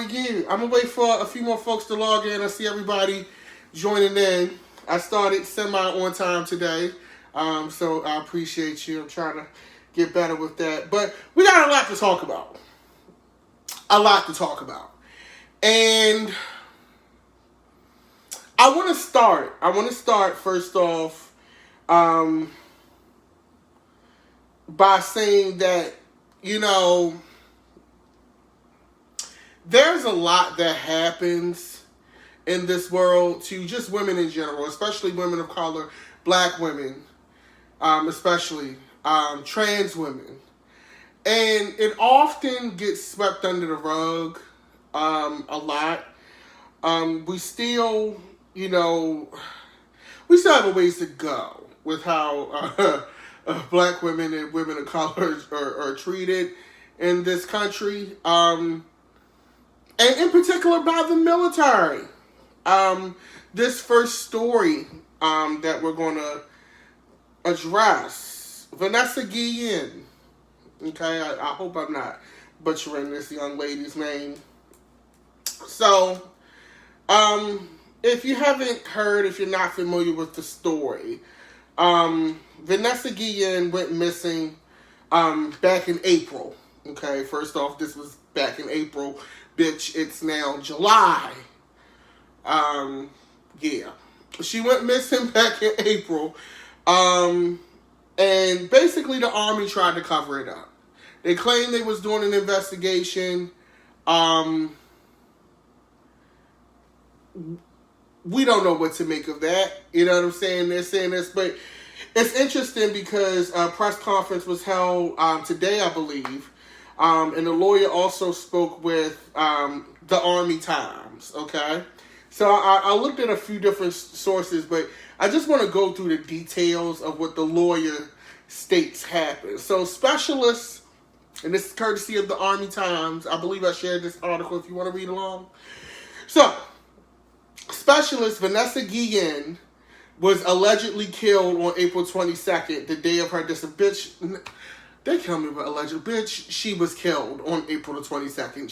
review. I'm going to wait for a few more folks to log in. I see everybody joining in. I started semi-on time today, so I appreciate you. I'm trying to get better with that. But we got a lot to talk about. And I want to start first off by saying that, you know, there's a lot that happens in this world to just women in general, especially women of color, black women, especially trans women. And it often gets swept under the rug a lot. We still have a ways to go with how black women and women of color are treated in this country. And in particular by the military. This first story that we're going to address, Vanessa Guillen. Okay, I hope I'm not butchering this young lady's name. So, if you haven't heard, if you're not familiar with the story, Vanessa Guillen went missing back in April. Okay, first off, this was back in April. Bitch, it's now July. Yeah. She went missing back in April. And basically the Army tried to cover it up. They claimed they was doing an investigation. We don't know what to make of that. You know what I'm saying? They're saying this, but it's interesting because a press conference was held today, I believe. And the lawyer also spoke with the Army Times, okay? So I looked at a few different sources, but I just want to go through the details of what the lawyer states happened. So specialists, and this is courtesy of the Army Times. I believe I shared this article if you want to read along. So, specialist Vanessa Guillen was allegedly killed on April 22nd, the day of her disappearance. They kill me with alleged bitch. She was killed on April the 22nd.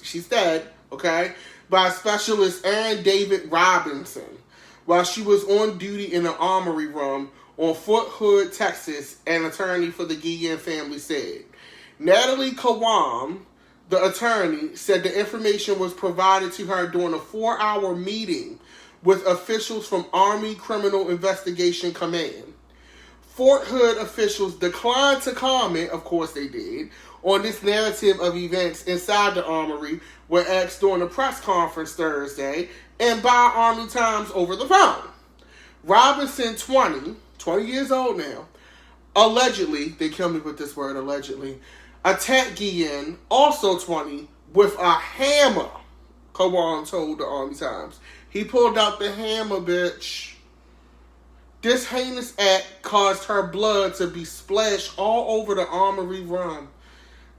She's dead, okay, by specialist Aaron David Robinson while she was on duty in the armory room on Fort Hood, Texas, an attorney for the Guillen family said. Natalie Kawam, the attorney, said the information was provided to her during a 4-hour meeting with officials from Army Criminal Investigation Command. Fort Hood officials declined to comment, of course they did, on this narrative of events inside the armory when asked during a press conference Thursday and by Army Times over the phone. Robinson, 20 years old now, allegedly, they kill me with this word, allegedly, attacked Guillen, also 20, with a hammer, Kawam told the Army Times. He pulled out the hammer, bitch. This heinous act caused her blood to be splashed all over the armory room,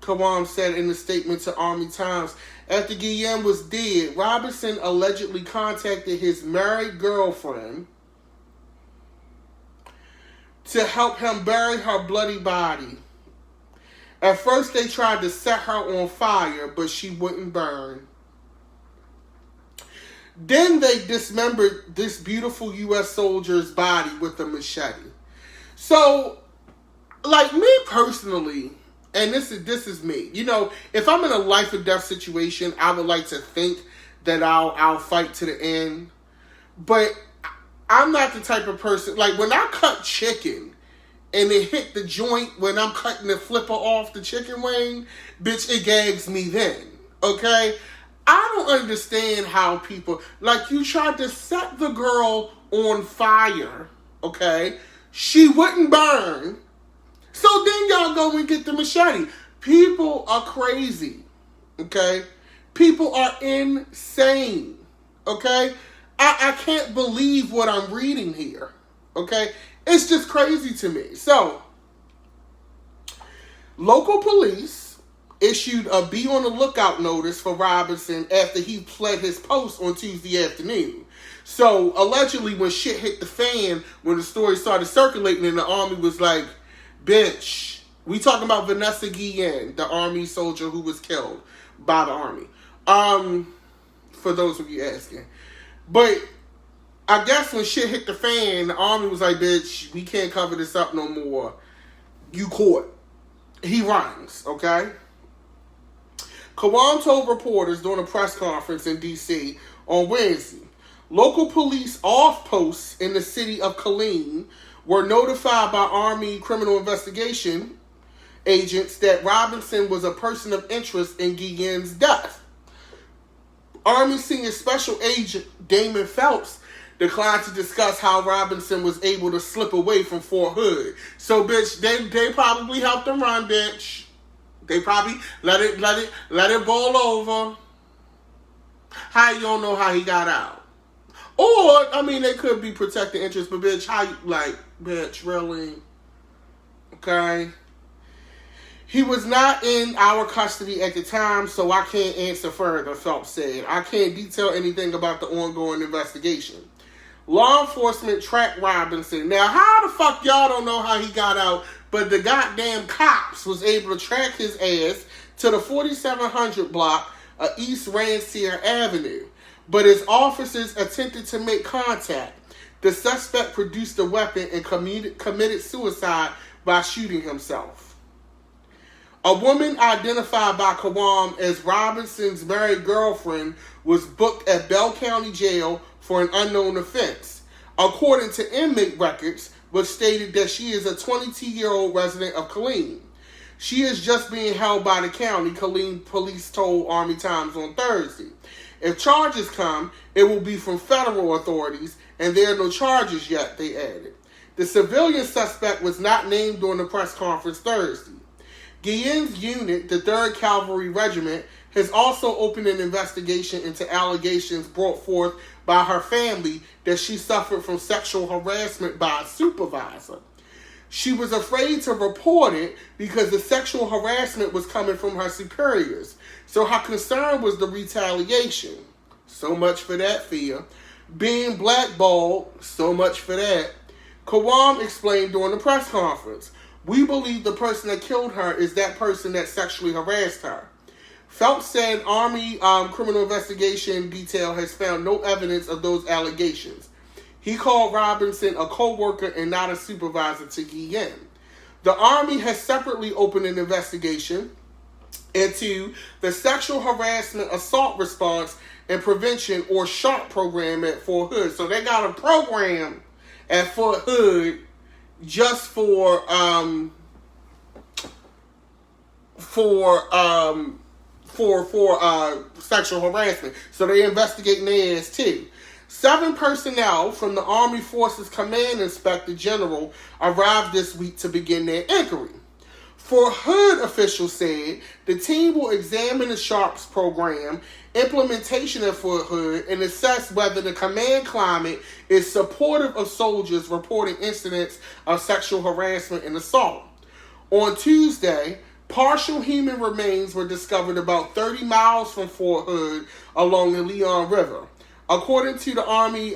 Kawam said in a statement to Army Times. After Guillen was dead, Robinson allegedly contacted his married girlfriend to help him bury her bloody body. At first, they tried to set her on fire, but she wouldn't burn. Then they dismembered this beautiful U.S. soldier's body with a machete. So, like me personally, and this is me. You know, if I'm in a life or death situation, I would like to think that I'll fight to the end. But I'm not the type of person, like when I cut chicken and it hit the joint when I'm cutting the flipper off the chicken wing, bitch, it gags me then. Okay? I don't understand how people, like you tried to set the girl on fire, okay? She wouldn't burn. So then y'all go and get the machete. People are crazy, okay? People are insane, okay? I can't believe what I'm reading here, okay? It's just crazy to me. So, local police issued a be on the lookout notice for Robinson after he fled his post on Tuesday afternoon. So, allegedly, when shit hit the fan, when the story started circulating and the Army was like, bitch, we talking about Vanessa Guillen, the Army soldier who was killed by the Army. For those of you asking. But I guess when shit hit the fan, the Army was like, bitch, we can't cover this up no more. You caught. He runs, okay? Kawam told reporters during a press conference in D.C. on Wednesday, local police off-posts in the city of Guillen were notified by Army criminal investigation agents that Robinson was a person of interest in Guillen's death. Army Senior Special Agent Damon Phelps declined to discuss how Robinson was able to slip away from Fort Hood. So, bitch, they probably helped him run, bitch. They probably let it boil over. How you don't know how he got out? Or, I mean, they could be protecting interest, but bitch, how you, like, bitch, really? Okay? He was not in our custody at the time, so I can't answer further, Phelps said. I can't detail anything about the ongoing investigation. Law enforcement tracked Robinson. Now, how the fuck y'all don't know how he got out, but the goddamn cops was able to track his ass to the 4700 block of East Rancière Avenue. But his officers attempted to make contact. The suspect produced a weapon and committed suicide by shooting himself. A woman identified by Kawam as Robinson's married girlfriend was booked at Bell County Jail for an unknown offense, according to inmate records, which stated that she is a 22-year-old resident of Guillen. She is just being held by the county, Guillen police told Army Times on Thursday. If charges come, it will be from federal authorities, and there are no charges yet, they added. The civilian suspect was not named during the press conference Thursday. Guillen's unit, the 3rd Cavalry Regiment, has also opened an investigation into allegations brought forth by her family that she suffered from sexual harassment by a supervisor. She was afraid to report it because the sexual harassment was coming from her superiors, so her concern was the retaliation. So much for that fear. Being blackballed, so much for that. Kawam explained during the press conference, "We believe the person that killed her is that person that sexually harassed her." Phelps said Army criminal investigation detail has found no evidence of those allegations. He called Robinson a co-worker and not a supervisor to Guillen. The Army has separately opened an investigation into the Sexual Harassment Assault Response and Prevention, or SHARP program at Fort Hood. So they got a program at Fort Hood just for sexual harassment. So they investigating their ass too. 7 personnel from the Army Forces Command Inspector General arrived this week to begin their inquiry. Fort Hood officials said the team will examine the SHARPS program implementation at Fort Hood and assess whether the command climate is supportive of soldiers reporting incidents of sexual harassment and assault. On Tuesday, partial human remains were discovered about 30 miles from Fort Hood along the Leon River. According to the Army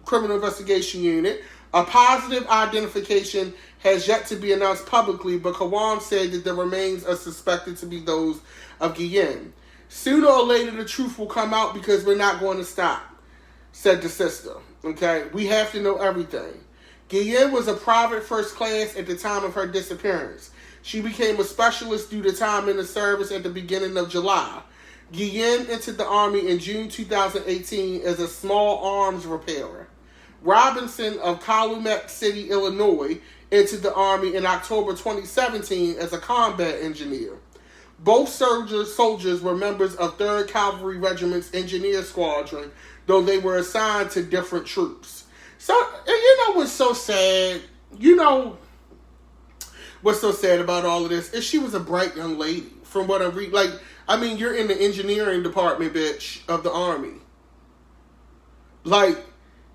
Criminal Investigation Unit, a positive identification has yet to be announced publicly, but Kawam said that the remains are suspected to be those of Guillen. Sooner or later, the truth will come out because we're not going to stop, said the sister. Okay, we have to know everything. Guillen was a private first class at the time of her disappearance. She became a specialist due to time in the service at the beginning of July. Guillen entered the Army in June 2018 as a small arms repairer. Robinson of Calumet City, Illinois, entered the Army in October 2017 as a combat engineer. Both soldiers were members of 3rd Cavalry Regiment's Engineer Squadron, though they were assigned to different troops. So, you know what's so sad? You know what's so sad about all of this? Is she was a bright young lady, from what I read. Like, I mean, you're in the engineering department, bitch, of the Army. Like,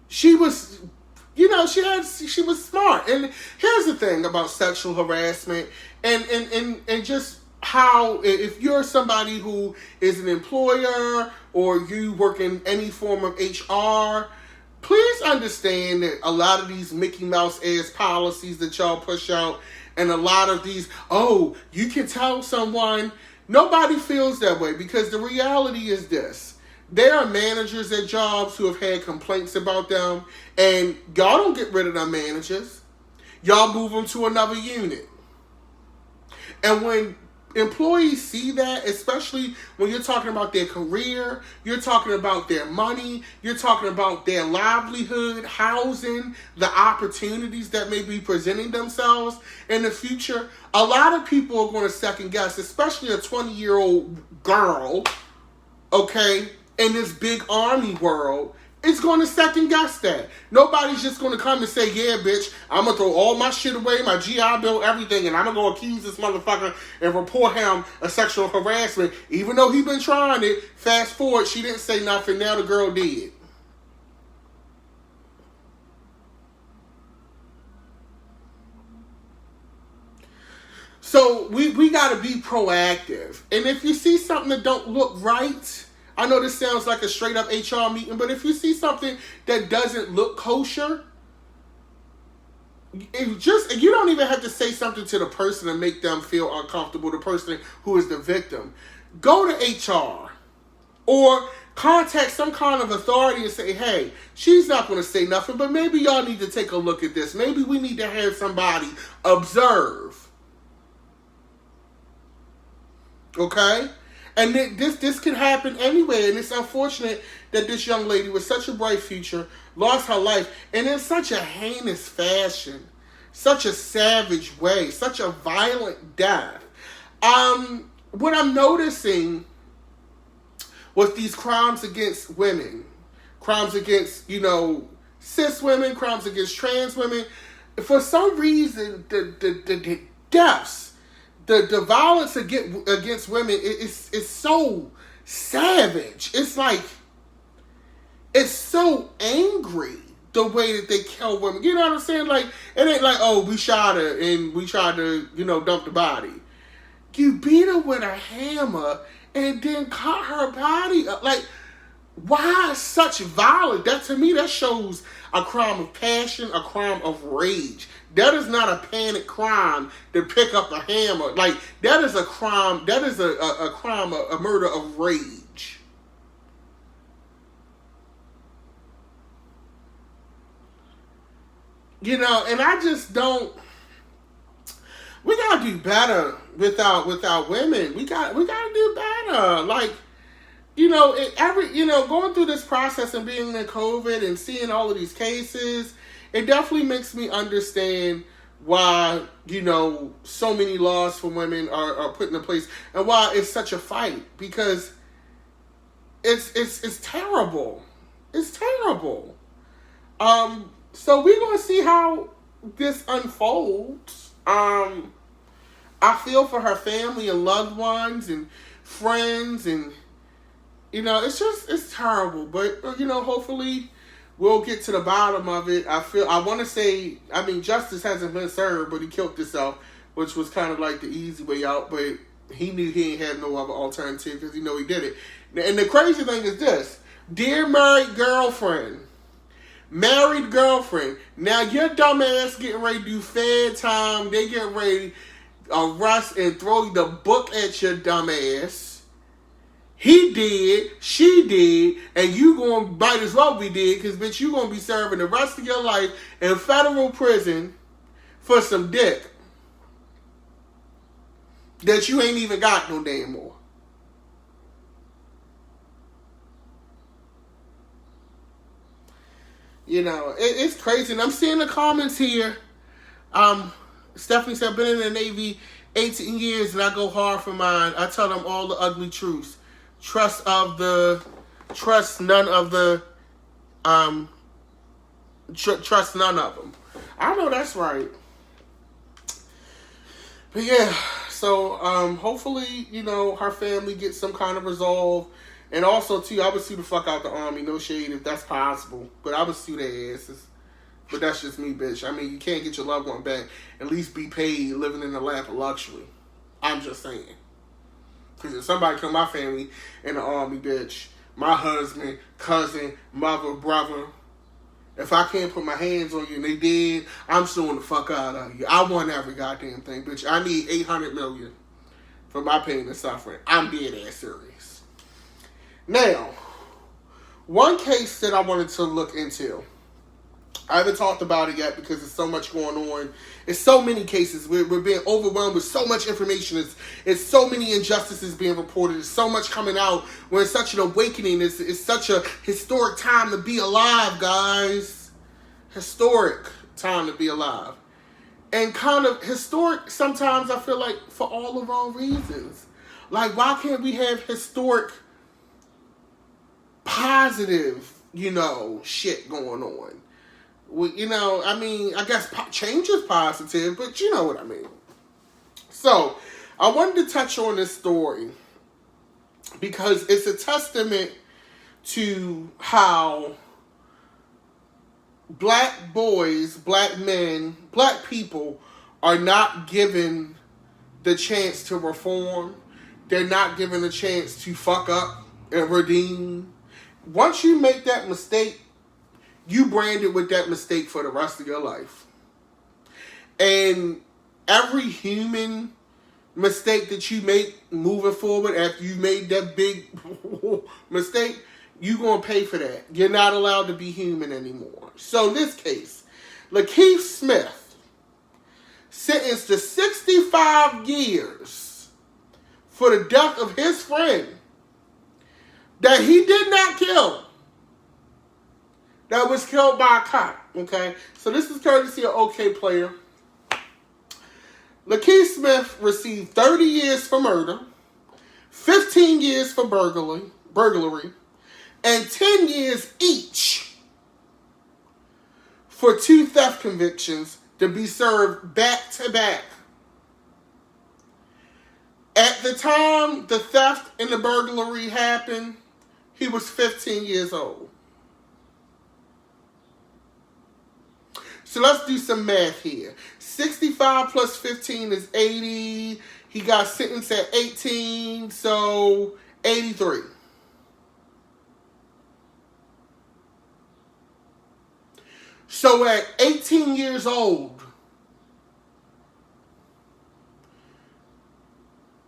she was, you know, she was smart. And here's the thing about sexual harassment and just how, if you're somebody who is an employer or you work in any form of HR, please understand that a lot of these Mickey Mouse ass policies that y'all push out and a lot of these, oh, you can tell someone Nobody feels that way because the reality is this. There are managers at jobs who have had complaints about them, and y'all don't get rid of them managers. Y'all move them to another unit. And when employees see that, especially when you're talking about their career, you're talking about their money, you're talking about their livelihood, housing, the opportunities that may be presenting themselves in the future, a lot of people are going to second guess, especially a 20-year-old girl, okay, in this big army world, is going to second guess that. Nobody's just going to come and say, yeah, bitch, I'm going to throw all my shit away, my GI Bill, everything, and I'm going to go accuse this motherfucker and report him of sexual harassment. Even though he been trying it, fast forward, she didn't say nothing, now the girl did. So we got to be proactive. And if you see something that don't look right, I know this sounds like a straight up HR meeting, but if you see something that doesn't look kosher, you don't even have to say something to the person and make them feel uncomfortable, the person who is the victim. Go to HR or contact some kind of authority and say, hey, she's not going to say nothing, but maybe y'all need to take a look at this. Maybe we need to have somebody observe. Okay? And this can happen anywhere, and it's unfortunate that this young lady with such a bright future lost her life, and in such a heinous fashion, such a savage way, such a violent death. What I'm noticing with these crimes against women, crimes against, cis women, crimes against trans women, for some reason, the deaths, the violence against women is so savage. It's like, it's so angry the way that they kill women. You know what I'm saying? Like, it ain't like, oh, we shot her and we tried to, dump the body. You beat her with a hammer and then cut her body up. Like, why such violence? That, to me, that shows a crime of passion, a crime of rage. That is not a panic crime to pick up a hammer. Like, that is a crime, that is a crime, a murder of rage. And I just don't, we gotta do better without women. We gotta do better. Like, going through this process and being in COVID and seeing all of these cases, it definitely makes me understand why, so many laws for women are put into place and why it's such a fight, because it's terrible. It's terrible. So we're going to see how this unfolds. I feel for her family and loved ones and friends, and it's terrible, but hopefully we'll get to the bottom of it. Justice hasn't been served, but he killed himself, which was kind of like the easy way out, but he knew he ain't had no other alternative because he did it. And the crazy thing is this: dear married girlfriend, now your dumb ass getting ready to do fair time. They get ready to arrest and throw the book at your dumb ass. He did, she did, and you gonna might as well be dead, because bitch, you gonna be serving the rest of your life in federal prison for some dick that you ain't even got no damn more. It's crazy. And I'm seeing the comments here. Stephanie said, I've been in the Navy 18 years and I go hard for mine. I tell them all the ugly truths. Trust none of the, trust none of them. I know that's right. But yeah, so hopefully, her family gets some kind of resolve. And also, too, I would sue the fuck out the Army. No shade if that's possible. But I would sue their asses. But that's just me, bitch. I mean, you can't get your loved one back. At least be paid living in the lap of luxury. I'm just saying. Because if somebody come my family in the Army, bitch, my husband, cousin, mother, brother, if I can't put my hands on you and they did, I'm suing the fuck out of you. I want every goddamn thing, bitch. I need $800 million. for my pain and suffering. I'm dead ass serious. Now, one case that I wanted to look into, I haven't talked about it yet because there's so much going on. It's so many cases. We're being overwhelmed with so much information. It's so many injustices being reported. There's so much coming out. We're in such an awakening. It's such a historic time to be alive, guys. Historic time to be alive. And kind of historic sometimes, I feel like, for all the wrong reasons. Like, why can't we have historic, positive, shit going on? Well, I guess change is positive, but you know what I mean. So, I wanted to touch on this story because it's a testament to how black boys, black men, black people are not given the chance to reform. They're not given a chance to fuck up and redeem. Once you make that mistake, you branded with that mistake for the rest of your life. And every human mistake that you make moving forward after you made that big mistake, you're going to pay for that. You're not allowed to be human anymore. So in this case, LaKeith Smith sentenced to 65 years for the death of his friend that he did not kill. That was killed by a cop, okay? So this is courtesy of OK Player. LaKeith Smith received 30 years for murder, 15 years for burglary, and 10 years each for 2 theft convictions to be served back to back. At the time the theft and the burglary happened, he was 15 years old. So let's do some math here. 65 plus 15 is 80. He got sentenced at 18, so 83. So at 18 years old,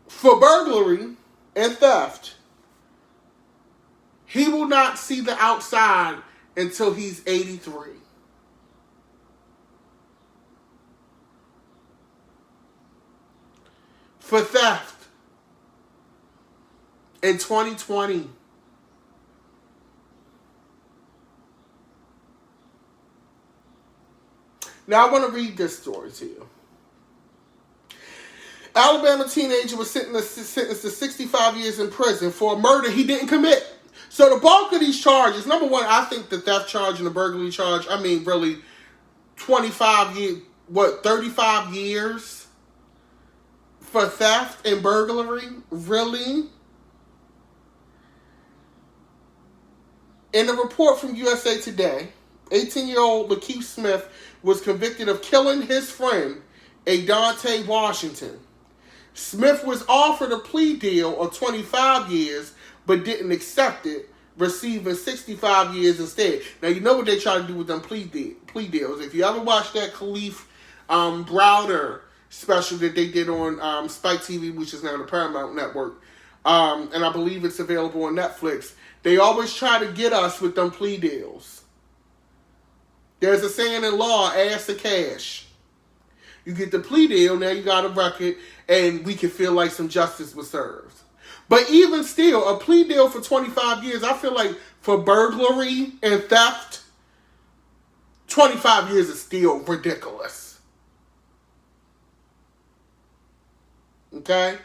for burglary and theft, he will not see the outside until he's 83. For theft in 2020. Now I want to read this story to you. Alabama teenager was sentenced to 65 years in prison for a murder he didn't commit. So the bulk of these charges, number one, I think the theft charge and the burglary charge, really 25 years, 35 years for theft and burglary? Really? In a report from USA Today, 18-year-old LaKeith Smith was convicted of killing his friend, Adante Washington. Smith was offered a plea deal of 25 years, but didn't accept it, receiving 65 years instead. Now, you know what they try to do with them plea deals. If you ever watched that Khalif Browder special that they did on Spike TV, which is now the Paramount Network, and I believe it's available on Netflix, they always try to get us with them plea deals. There's a saying in law, ass to cash. You get the plea deal, now you got a record, and we can feel like some justice was served. But even still, a plea deal for 25 years, I feel like for burglary and theft, 25 years is still ridiculous. Okay?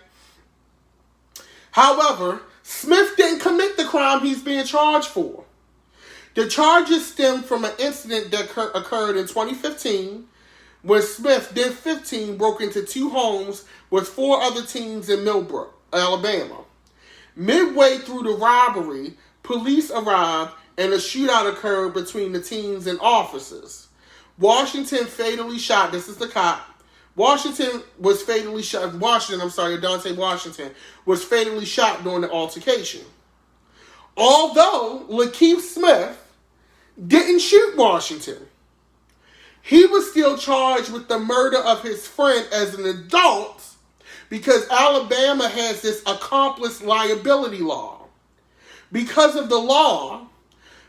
However, Smith didn't commit the crime he's being charged for. The charges stem from an incident that occurred in 2015 when Smith, then 15, broke into 2 homes with 4 other teens in Millbrook, Alabama. Midway through the robbery, police arrived and a shootout occurred between the teens and officers. Washington fatally shot, this is the cop, Adante Washington was fatally shot during the altercation. Although LaKeith Smith didn't shoot Washington, he was still charged with the murder of his friend as an adult because Alabama has this accomplice liability law. Because of the law,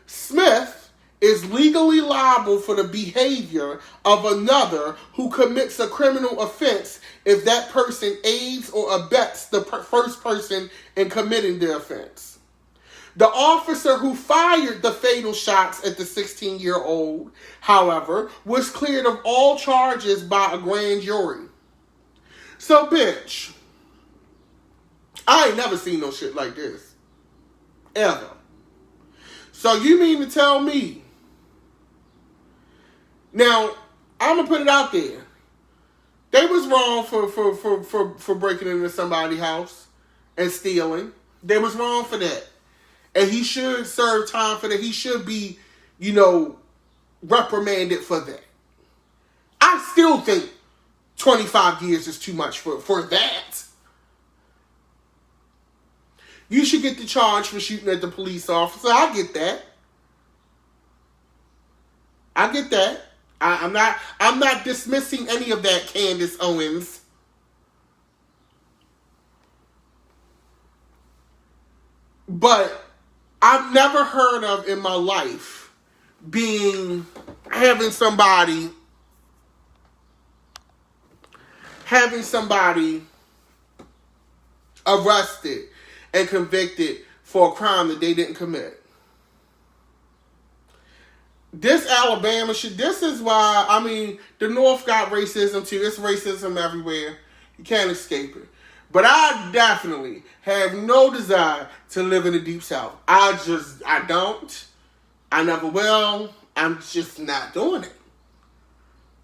Smith is legally liable for the behavior of another who commits a criminal offense if that person aids or abets the first person in committing the offense. The officer who fired the fatal shots at the 16-year-old, however, was cleared of all charges by a grand jury. So, bitch, I ain't never seen no shit like this. Ever. So you mean to tell me? Now, I'm going to put it out there. They was wrong for breaking into somebody's house and stealing. They was wrong for that. And he should serve time for that. He should be, reprimanded for that. I still think 25 years is too much for that. You should get the charge for shooting at the police officer. I get that. I get that. I'm not dismissing any of that, Candace Owens. But I've never heard of in my life having somebody arrested and convicted for a crime that they didn't commit. This Alabama shit, this is why, the North got racism too. It's racism everywhere. You can't escape it. But I definitely have no desire to live in the Deep South. I don't. I never will. I'm just not doing it.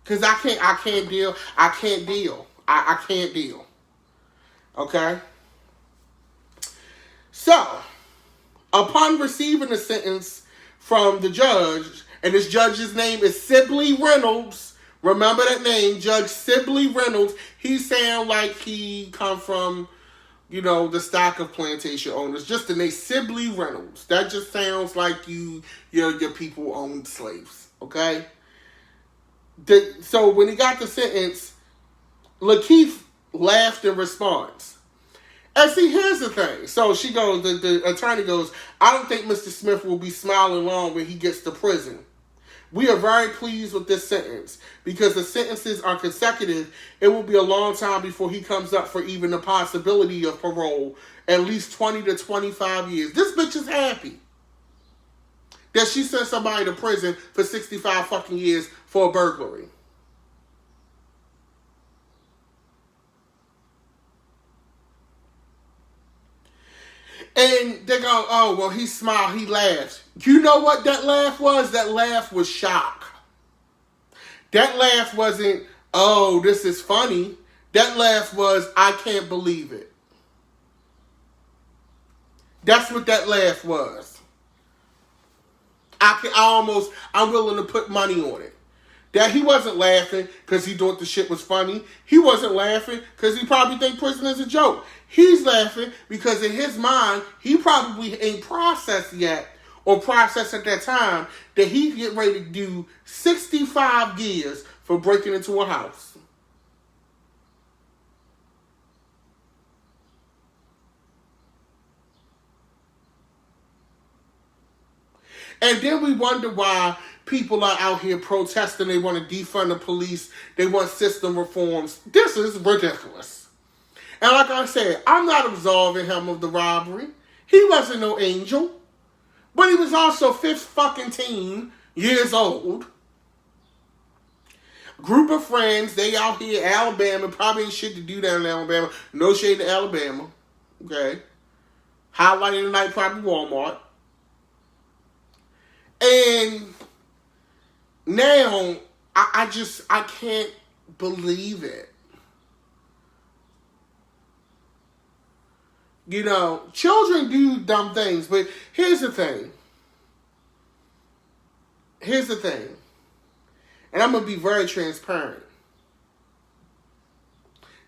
Because I can't deal. I can't deal. Okay? So, upon receiving a sentence from the judge, and this judge's name is Sibley Reynolds. Remember that name, Judge Sibley Reynolds. He sound like he come from, the stock of plantation owners. Just the name Sibley Reynolds. That just sounds like your people owned slaves. Okay? So when he got the sentence, LaKeith laughed in response. And see, here's the thing. So she goes, the attorney goes, I don't think Mr. Smith will be smiling long when he gets to prison. We are very pleased with this sentence because the sentences are consecutive. It will be a long time before he comes up for even the possibility of parole, at least 20 to 25 years. This bitch is happy that she sent somebody to prison for 65 fucking years for a burglary. And they go, oh, well, he smiled, he laughed. You know what that laugh was? That laugh was shock. That laugh wasn't, oh, this is funny. That laugh was, I can't believe it. That's what that laugh was. I'm willing to put money on it. That he wasn't laughing because he thought the shit was funny. He wasn't laughing because he probably think prison is a joke. He's laughing because in his mind, he probably ain't processed yet or processed at that time that he get ready to do 65 years for breaking into a house. And then we wonder why people are out here protesting. They want to defund the police. They want system reforms. This is ridiculous. And like I said, I'm not absolving him of the robbery. He wasn't no angel. But he was also 15 years old. Group of friends, they out here, Alabama, probably ain't shit to do down in Alabama. No shade to Alabama. Okay. Highlight of the night, probably Walmart. And now, I can't believe it. Children do dumb things, but here's the thing. And I'm going to be very transparent.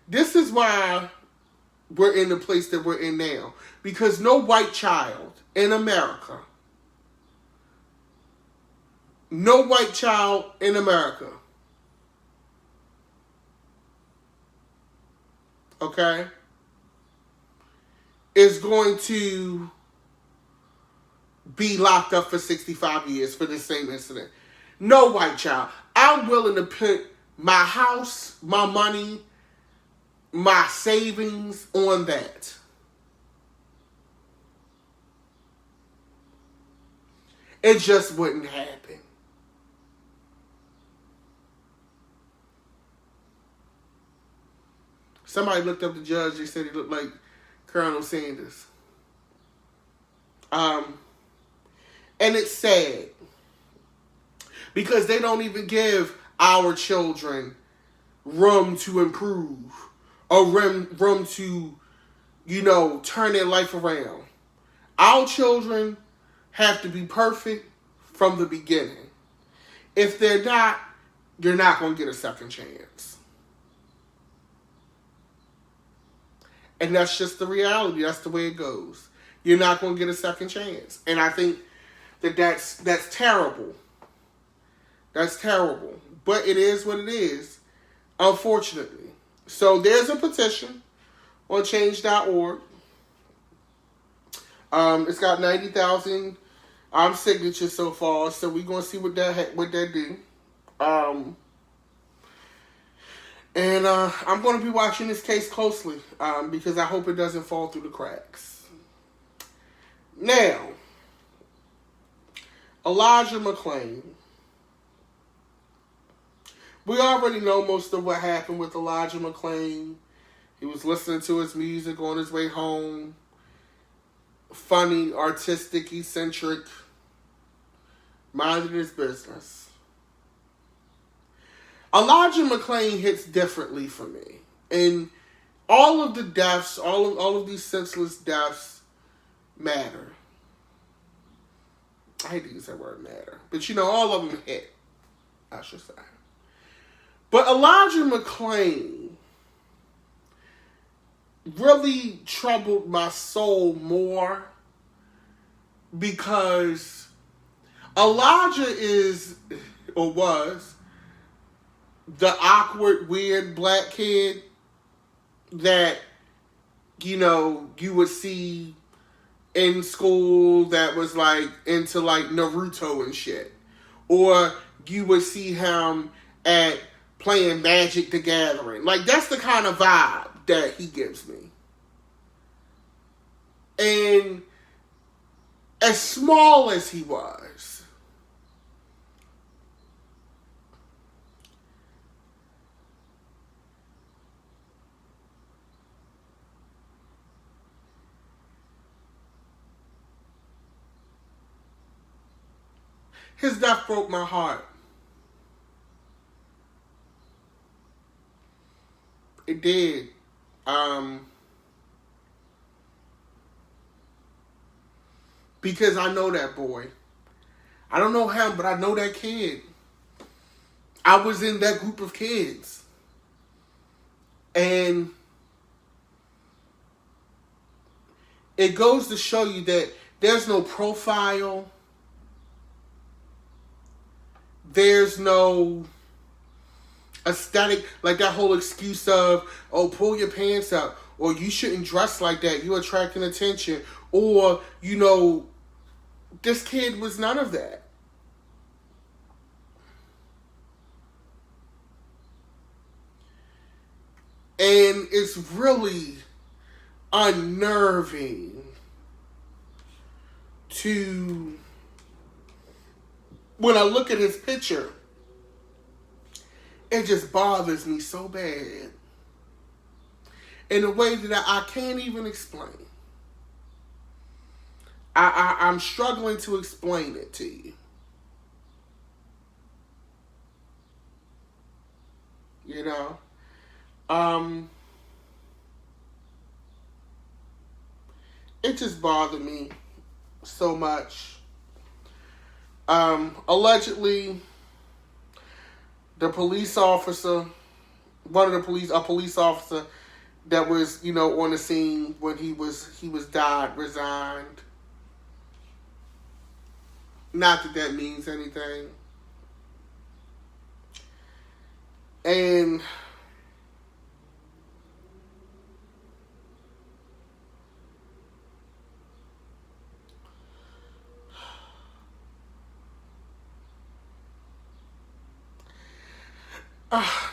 This is why we're in the place that we're in now. Because no white child in America, okay, is going to be locked up for 65 years for the same incident. No, white child. I'm willing to put my house, my money, my savings on that. It just wouldn't happen. Somebody looked up the judge. They said he looked like Colonel Sanders. And it's sad because they don't even give our children room to improve or room to, turn their life around. Our children have to be perfect from the beginning. If they're not, you're not going to get a second chance. And that's just the reality. That's the way it goes. You're not going to get a second chance. And I think that's terrible. That's terrible. But it is what it is, unfortunately. So there's a petition on change.org. It's got 90,000 signatures so far. So we're going to see what that do. And I'm going to be watching this case closely because I hope it doesn't fall through the cracks. Now, Elijah McClain. We already know most of what happened with Elijah McClain. He was listening to his music on his way home. Funny, artistic, eccentric, minding his business. Elijah McClain hits differently for me. And all of the deaths, all of these senseless deaths matter. I hate to use that word matter. But all of them hit, I should say. But Elijah McClain really troubled my soul more because Elijah is, or was, the awkward, weird black kid that, you would see in school that was into Naruto and shit. Or you would see him at playing Magic the Gathering. That's the kind of vibe that he gives me. And as small as he was, his death broke my heart. It did. Because I know that boy. I don't know him, but I know that kid. I was in that group of kids. And it goes to show you that there's no profile. There's no aesthetic, that whole excuse of, pull your pants up, or you shouldn't dress like that, you're attracting attention, or, this kid was none of that. And it's really unnerving to, when I look at his picture, it just bothers me so bad in a way that I can't even explain. I'm struggling to explain it to you. It just bothered me so much. Allegedly, the police officer, a police officer that was, on the scene when he was died, resigned. Not that means anything. And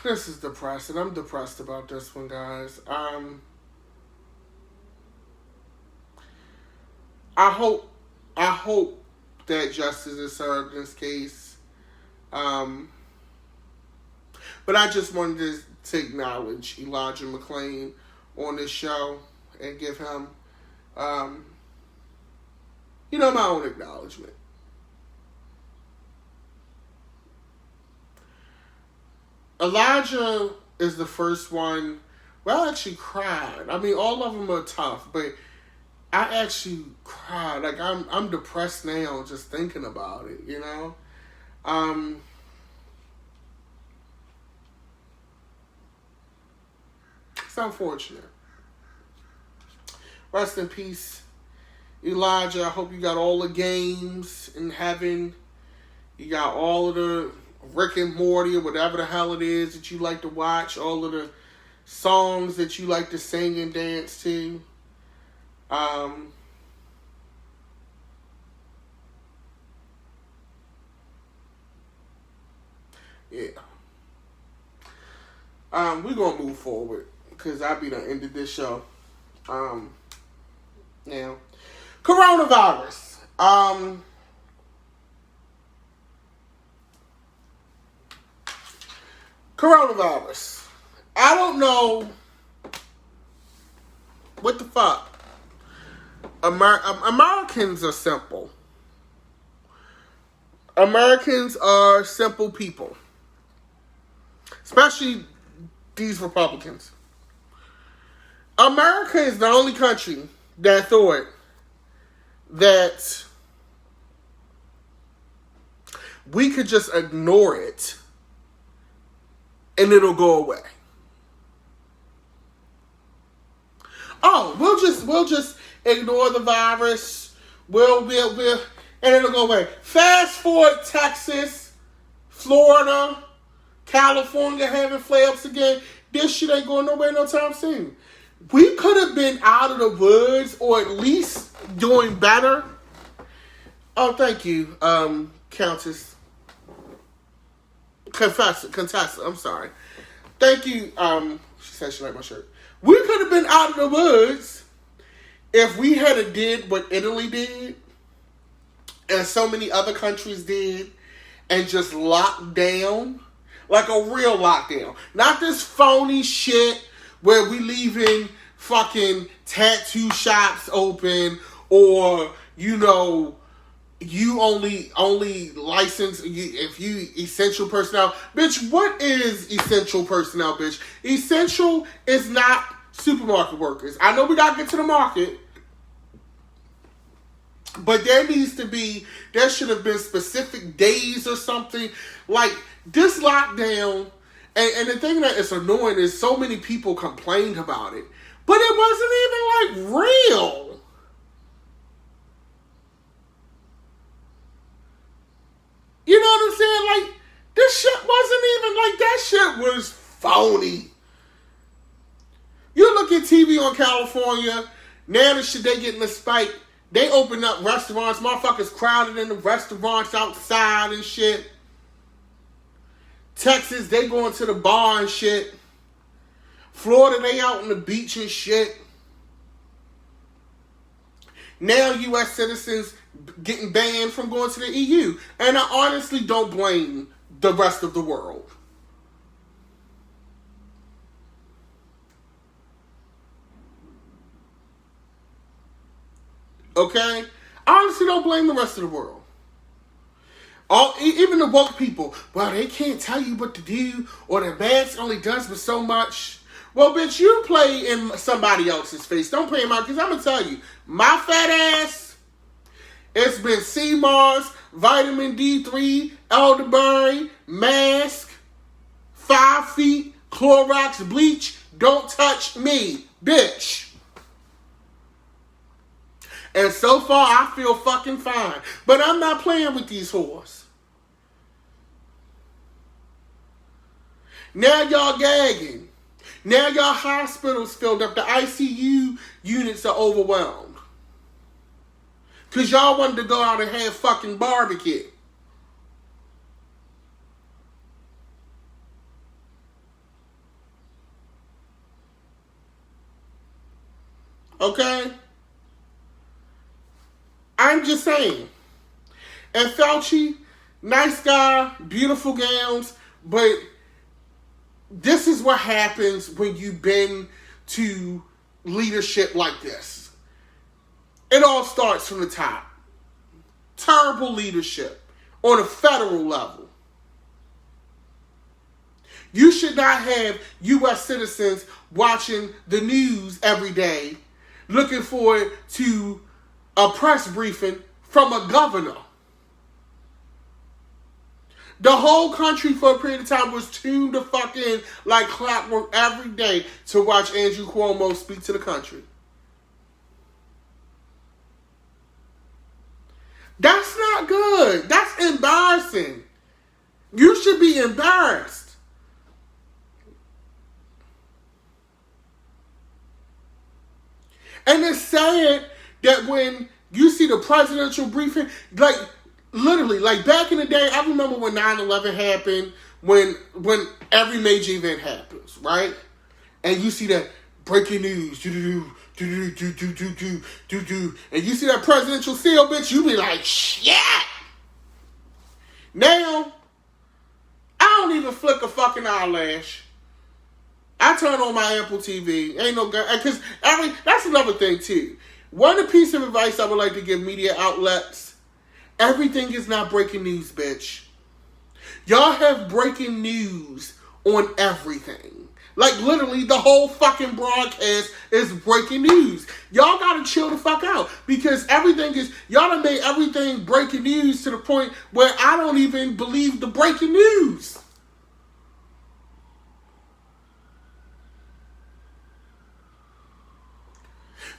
This is depressing. I'm depressed about this one, guys. I hope that justice is served in this case. But I just wanted to acknowledge Elijah McClain on this show and give him, my own acknowledgement. Elijah is the first one. Well, I actually cried. I mean, all of them are tough, but I actually cried. Like, I'm depressed now just thinking about it, It's unfortunate. Rest in peace, Elijah. I hope you got all the games in heaven. You got all of the Rick and Morty or whatever the hell it is that you like to watch. All of the songs that you like to sing and dance to. Yeah. We're going to move forward because I'll be the end of this show. Now, coronavirus. Coronavirus. I don't know what the fuck. Americans are simple. Americans are simple people. Especially these Republicans. America is the only country that thought that we could just ignore it and it'll go away. Oh, we'll just ignore the virus. We'll and it'll go away. Fast forward Texas, Florida, California having flare-ups again. This shit ain't going nowhere no time soon. We could have been out of the woods or at least doing better. Oh, thank you, Countess. Contessa, I'm sorry. Thank you, she said she liked my shirt. We could have been out of the woods if we had did what Italy did and so many other countries did and just locked down. Like a real lockdown. Not this phony shit where we leaving fucking tattoo shops open or, you only license if you essential personnel. Bitch, what is essential personnel, bitch? Essential is not supermarket workers. I know we gotta get to the market, but there should have been specific days or something. Like, this lockdown, and the thing that is annoying is so many people complained about it, but it wasn't even, real. You know what I'm saying? Like, this shit wasn't even, that shit was phony. You look at TV on California, now the shit they getting a spike. They open up restaurants, motherfuckers crowded in the restaurants outside and shit. Texas, they going to the bar and shit. Florida, they out on the beach and shit. Now U.S. citizens getting banned from going to the EU. And I honestly don't blame the rest of the world. Okay? I honestly don't blame the rest of the world. Even the woke people, well, they can't tell you what to do, or the mask only does but so much. Well, bitch, you play in somebody else's face. Don't play in mine, because I'm going to tell you, my fat ass, it's been sea moss, vitamin D3, elderberry, mask, 5 feet, Clorox, bleach. Don't touch me, bitch. And so far, I feel fucking fine. But I'm not playing with these whores. Now y'all gagging. Now y'all hospitals filled up. The ICU units are overwhelmed. Because y'all wanted to go out and have fucking barbecue. Okay? I'm just saying. And Fauci, nice guy, beautiful gowns, but this is what happens when you've been to leadership like this. It all starts from the top. Terrible leadership on a federal level. You should not have U.S. citizens watching the news every day looking forward to a press briefing from a governor. The whole country for a period of time was tuned to fuck in like clockwork every day to watch Andrew Cuomo speak to the country. That's not good. That's embarrassing. You should be embarrassed. And it's sad that when you see the presidential briefing, like literally, like back in the day, I remember when 9/11 happened, when every major event happens, right? And you see that breaking news, and you see that presidential seal, bitch, you be like, shit. Now, I don't even flick a fucking eyelash. I turn on my Apple TV. Ain't no guy, because that's another thing too. One piece of advice I would like to give media outlets: everything is not breaking news, bitch. Y'all have breaking news on everything. Like literally, the whole fucking broadcast is breaking news. Y'all gotta chill the fuck out because everything is. Y'all done made everything breaking news to the point where I don't even believe the breaking news.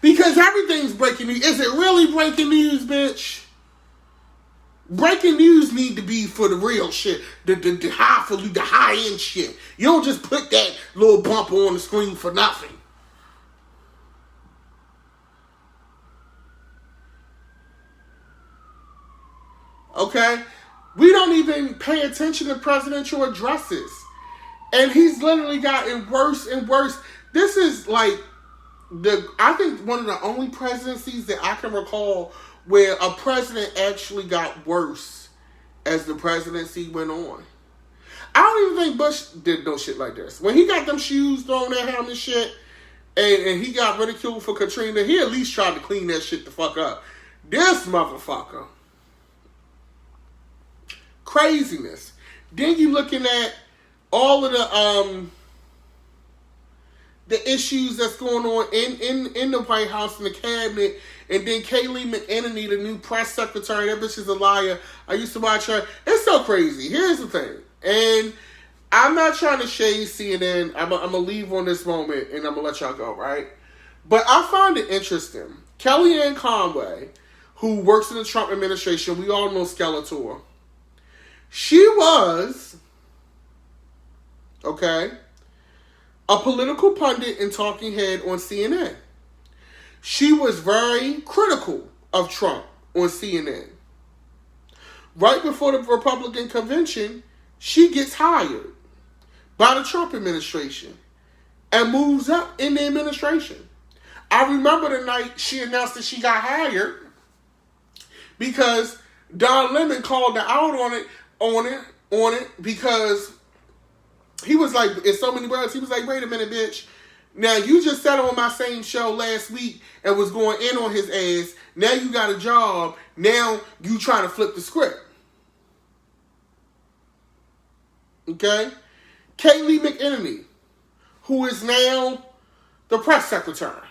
Because everything's breaking news. Is it really breaking news, bitch? Breaking news need to be for the real shit. The high end shit. You don't just put that little bumper on the screen for nothing. Okay? We don't even pay attention to presidential addresses. And he's literally gotten worse and worse. This is like I think one of the only presidencies that I can recall where a president actually got worse as the presidency went on. I don't even think Bush did no shit like this. When he got them shoes thrown at him and shit, and he got ridiculed for Katrina, he at least tried to clean that shit the fuck up. This motherfucker. Craziness. Then you looking at all of the issues that's going on in the White House and the cabinet, and then Kayleigh McEnany, the new press secretary, that bitch is a liar. I used to watch her. It's so crazy. Here's the thing, and I'm not trying to shade CNN. I'm gonna leave on this moment, and I'm gonna let y'all go, right? But I find it interesting. Kellyanne Conway, who works in the Trump administration, we all know Skeletor. She was, okay, a political pundit and talking head on CNN. She was very critical of Trump on CNN. Right before the Republican convention, she gets hired by the Trump administration and moves up in the administration. I remember the night she announced that she got hired because Don Lemon called her out on it because he was like, in so many words, he was like, wait a minute, bitch. Now, you just sat on my same show last week and was going in on his ass. Now you got a job. Now you trying to flip the script. Okay? Kayleigh McEnany, who is now the press secretary,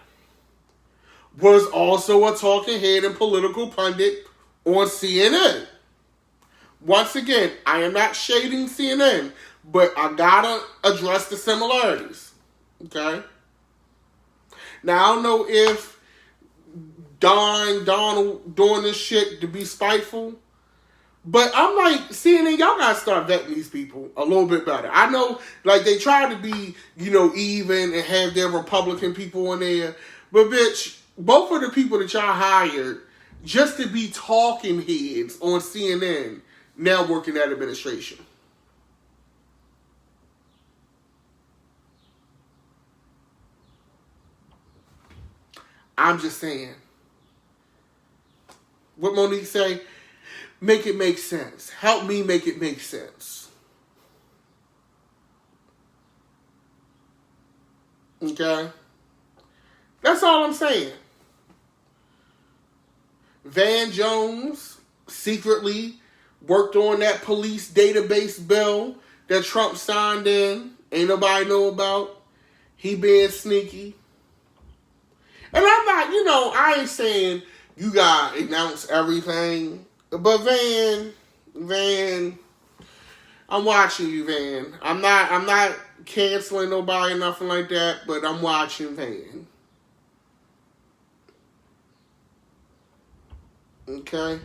was also a talking head and political pundit on CNN. Once again, I am not shading CNN, but I gotta address the similarities. Okay? Now, I don't know if Donald doing this shit to be spiteful, but I'm like, CNN, y'all gotta start vetting these people a little bit better. I know, like, they try to be, even and have their Republican people in there, but bitch, both of the people that y'all hired just to be talking heads on CNN now work in that administration. I'm just saying. What Monique say? Make it make sense. Help me make it make sense. Okay? That's all I'm saying. Van Jones secretly worked on that police database bill that Trump signed in. Ain't nobody know about. He being sneaky. And I'm not, I ain't saying you gotta announce everything. But Van, I'm watching you, Van. I'm not canceling nobody, nothing like that, but I'm watching Van. Okay?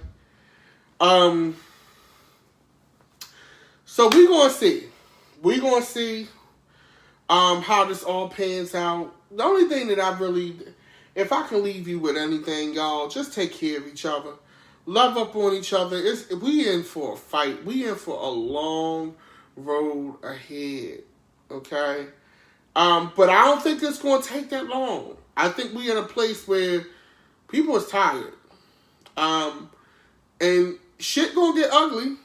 So we're gonna see. We're gonna see how this all pans out. The only thing that if I can leave you with anything, y'all, just take care of each other. Love up on each other. We in for a fight. We in for a long road ahead. Okay? But I don't think it's going to take that long. I think we're in a place where people is tired. And shit going to get ugly.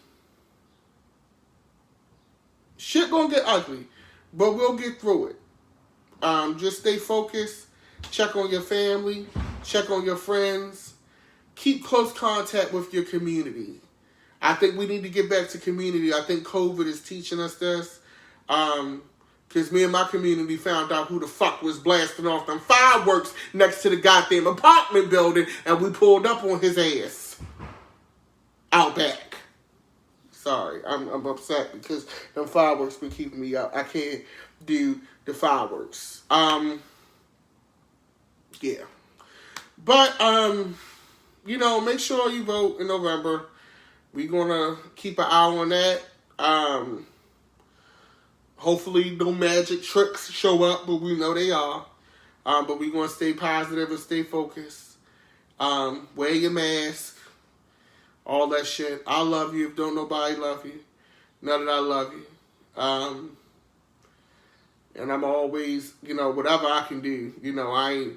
Shit going to get ugly. But we'll get through it. Just stay focused. Check on your family. Check on your friends. Keep close contact with your community. I think we need to get back to community. I think COVID is teaching us this. Because me and my community found out who the fuck was blasting off them fireworks next to the goddamn apartment building, and we pulled up on his ass. Out back. Sorry, I'm upset because them fireworks been keeping me up. I can't do the fireworks. Yeah. But, make sure you vote in November. We're going to keep an eye on that. Hopefully no magic tricks show up, but we know they are. But we're going to stay positive and stay focused. Wear your mask. All that shit. I love you if don't nobody love you. Know that I love you. And I'm always, whatever I can do. I ain't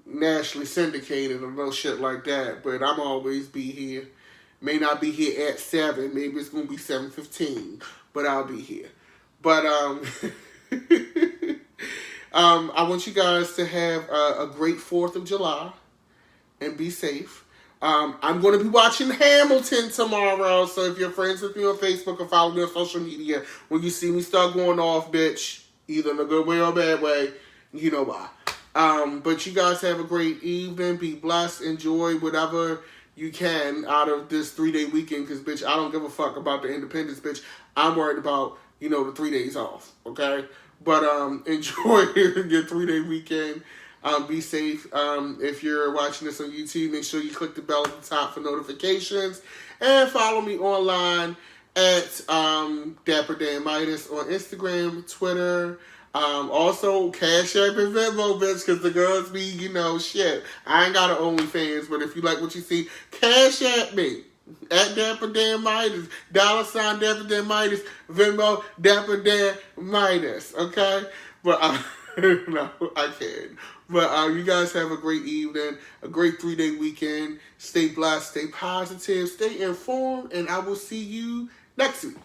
nationally syndicated or no shit like that, but I'm always be here. May not be here at 7, maybe it's gonna be 7:15, but I'll be here. But I want you guys to have a great 4th of July and be safe. I'm going to be watching Hamilton tomorrow, so if you're friends with me on Facebook or follow me on social media, when you see me start going off, bitch, either in a good way or a bad way, you know why. But you guys have a great evening. Be blessed. Enjoy whatever you can out of this 3-day weekend. Because, bitch, I don't give a fuck about the independence, bitch. I'm worried about, the 3 days off. Okay? But enjoy your 3-day weekend. Be safe. If you're watching this on YouTube, make sure you click the bell at the top for notifications. And follow me online at Dapper Dan Midas on Instagram, Twitter. Also, Cash App and Venmo, bitch, because the girls be, shit. I ain't got an OnlyFans, but if you like what you see, Cash App me. At Dapper Dan Midas. $ Dapper Dan Midas. Venmo, Dapper Dan Midas. Okay? But, no, I can't. But you guys have a great evening, a great 3-day weekend. Stay blessed, stay positive, stay informed, and I will see you next week.